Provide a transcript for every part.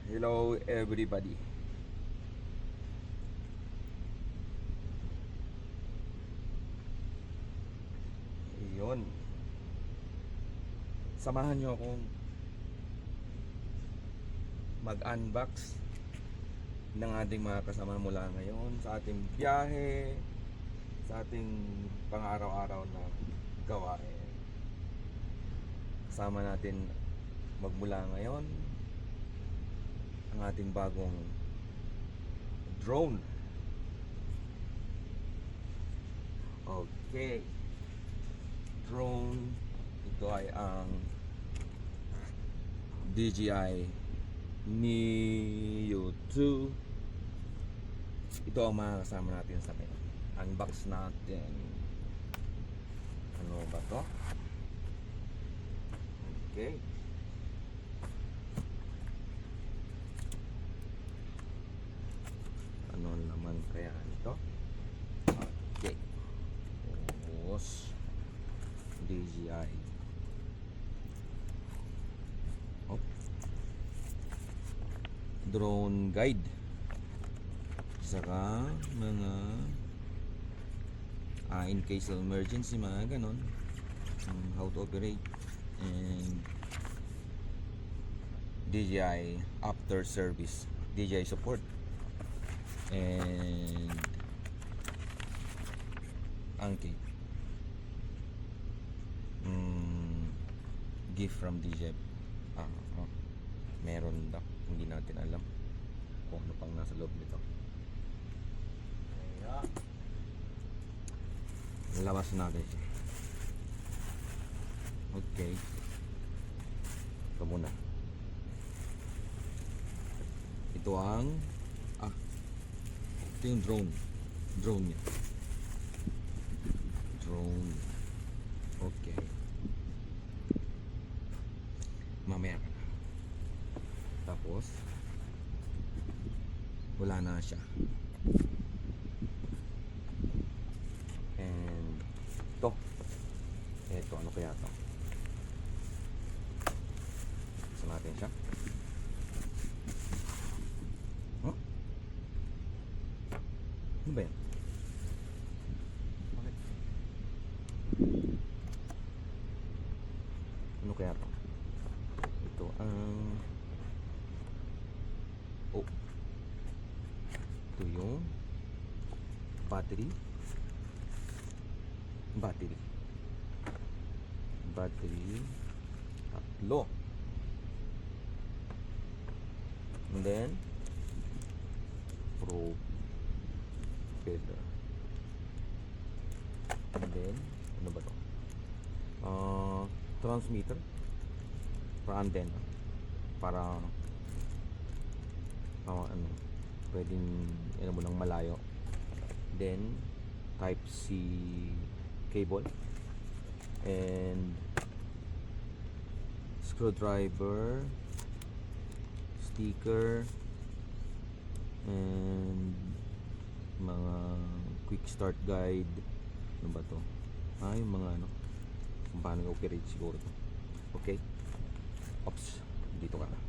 Hello everybody. Yun. Samahan nyo akong mag-unbox ng ating mga kasama mula ngayon sa ating biyahe, sa ating pang-araw-araw na gawain. Kasama natin magmula ngayon ang ating bagong drone. Okay. Drone, ito ay ang DJI Neo 2. Ito ang mga kasama natin sa akin. Unbox natin. Ano ba to? Okay. Ano naman kaya ito? Okay. Tapos DJI. Oh. Drone guide. Saka mga in case of emergency, mga ganon, how to operate, and DJI after service, DJI support, and angke gift from DJI. Meron daw, hindi natin alam kung ano pang nasa loob nito. Kaya labas natin siya. Okay, ito muna. Ito ang ito yung drone niya. Drone. Okay, mamaya ka na. Tapos wala na siya. And ito ano kaya to? Isa natin siya. Huh? Ano ba yan? Bakit? Ano kaya to? Ito ang ito yung battery tatlo, and then propeller, and then ano ba to? Transmitter para antenna, para ano, pwedeng ano mo ng malayo. Then type C cable, and screwdriver, sticker, and mga quick start guide. Ano ba to? Yung mga ano kung paano i-operate siguro to. Okay, ops, dito ka na.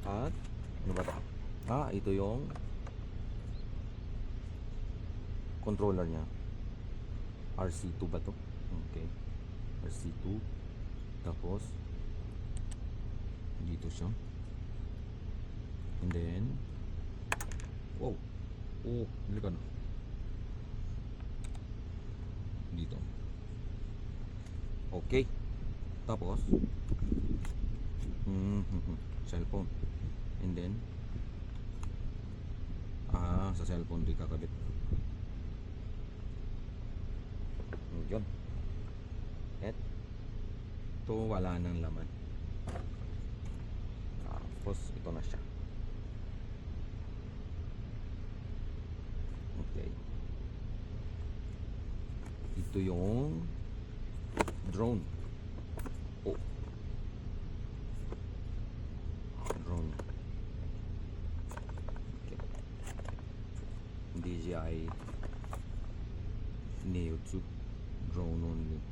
At ano ba to? Ito yung controller niya. RC2 ba to? Okay, RC2. Tapos dito siya, and then hindi ka na dito. Okay, tapos cellphone, and then sa cellphone di kakabit. Yun. Ito wala nang laman. Tapos ito na siya. Okay, ito yung drone. Drone. Okay. DJI Neo 2 drone only,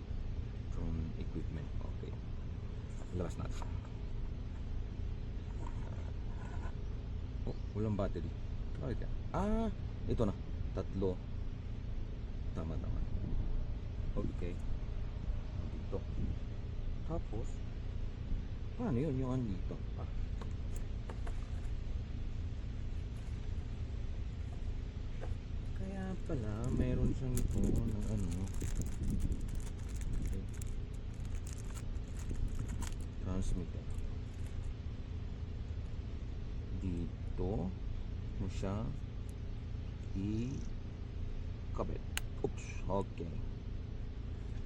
drone equipment. Okay, labas Atras natin. Oh, walang battery. Bakit yan? Ah, ito na. 3. Tama. Okay. Dito. Tapos, paano yun yung andito? Ah. Kaya pala, meron siyang ito ng ano. Okay. Transmitter. Dito mo siya i-kabit. Oops. Okay.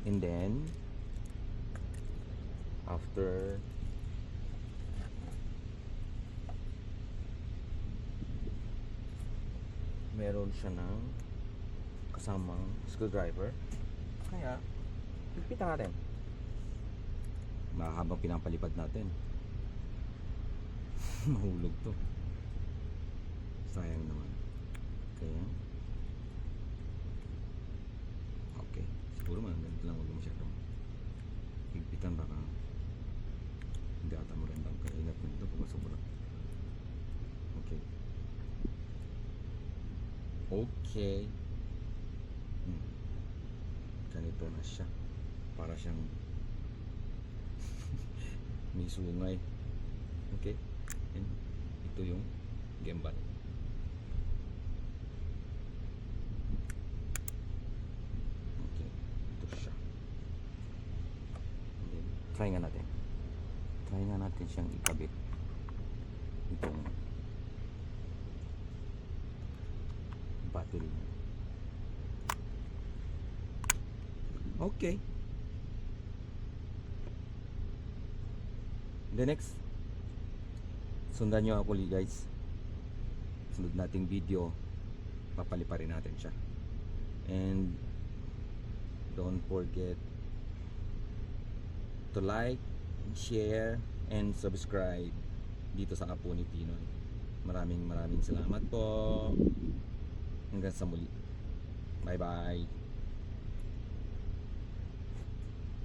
And then, after meron siya ng kasamang screwdriver, kaya higpitan natin. Habang pinapalipad natin, mahulog to, sayang naman. Kaya okay, siguro man ganito lang, huwag masyadong higpitan, baka hindi ata mo rin bang kainat nito kung sobra. Okay. Ganito na siya. Para siyang may sungay. Okay. And ito yung gimbal. Okay. Ito siya. And then, try nga natin. Try nga natin siyang ikabit. Itong battery niya. Okay. The next, sundan nyo ako guys. Sunod nating video, papaliparin natin siya. And don't forget to like, share, and subscribe dito sa Apo ni Pinoy. Maraming salamat po. Hanggang sa muli. Bye bye.